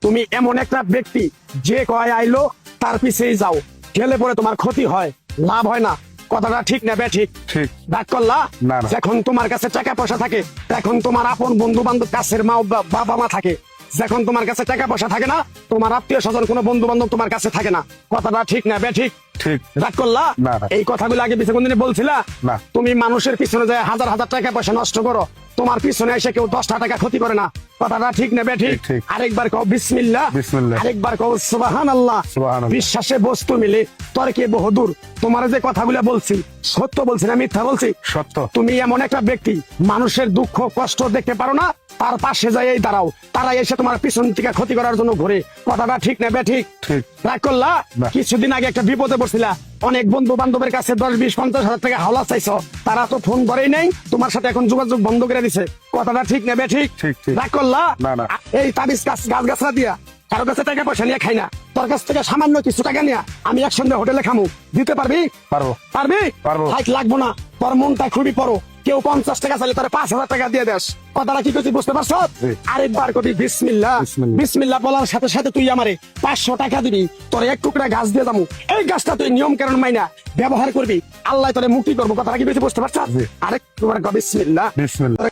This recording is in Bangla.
তুমি এমন একটা ব্যক্তি যে কয় আইলো তার পিছেই যাও, গেলে পরে তোমার ক্ষতি হয়, লাভ হয় না। কথাটা ঠিক না ঠিক? ঠিক। ডাক করলা না, না। যখন তোমার কাছে টাকা পয়সা থাকে তখন তোমার আপন বন্ধু বান্ধব, কাছের মা বাবা মা থাকে। যখন তোমার কাছে টাকা পয়সা থাকে না, তোমার আত্মীয় স্বজন কোনো বন্ধু বান্ধব তোমার কাছে থাকে না। কথাটা ঠিক না ঠিক? ঠিক। রাগ করলা? না, না। এই কথাগুলো আগে পিছনে কোনদিন বলছিলা? না। তুমি মানুষের পিছনে যায় হাজার হাজার টাকা পয়সা নষ্ট করো, তোমার পিছনে এসে কেউ 10টা টাকা ক্ষতি করে না। কথাটা ঠিক না ঠিক? ঠিক। আরেকবার কও বিসমিল্লাহ, বিসমিল্লাহ। আরেকবার কও সুবহানাল্লাহ। সুবহানাল্লাহ। বিশ্বাসে বস্তু মিলে তর্কে বহুদূর। তোমার যে কথাগুলো বলছি সত্য বলছি না মিথ্যা বলছি? সত্য। তুমি এমন একটা ব্যক্তি, মানুষের দুঃখ কষ্ট দেখতে পারো না, তার পাশে যাই দাঁড়াও, তারা এসে তোমার পিছন থেকে ক্ষতি করার জন্য ঘুরে। কথাটা ঠিক না ঠিক? ঠিক। রাগ করলা? না। কিছুদিন আগে একটা বিপদে পড়ছিলা, অনেক বন্ধু বান্ধবের কাছে 10, 20, 50 হাজার টাকা হাওলা চাইছো, তারা তো ফোন করেই নাই, তোমার সাথে এখন যোগাযোগ বন্ধ করে দিছে। কথাটা ঠিক না ঠিক? ঠিক, ঠিক। রাগ করলা? না, না। এই তাবিজ গাছ গাছরা দিয়া কারো কাছে টাকা পয়সা নিয়ে খাই না, তোর কাছ থেকে সামান্য কিছু টাকা নিয়ে আমি একসঙ্গে হোটেলে খামু, দিতে পারবি? পারবো। পারবি? পারবো। হাইট লাগবো না, তোর মনটা খুবই বড়। কেউ 50 টাকা চাইলে তোর 5,000 টাকা দিয়ে দেস। কথাটা কি করছি বুঝতে পারছ? জি। আরেকবার কবি বিসমিল্লাহ। বিসমিল্লাহ। বিসমিল্লাহ বলার সাথে সাথে তুই আমারে 500 টাকা দিবি, তোর এক টুকরা গাছ দিয়ে যাবো। এই গাছটা তুই নিয়ম কারণ মাইনা ব্যবহার করবি, আল্লাহ তোরে মুক্তি করবো। কথাটা কি বুঝতে পারছ? জি। আরেকবার কবি বিসমিল্লাহ। বিসমিল্লাহ।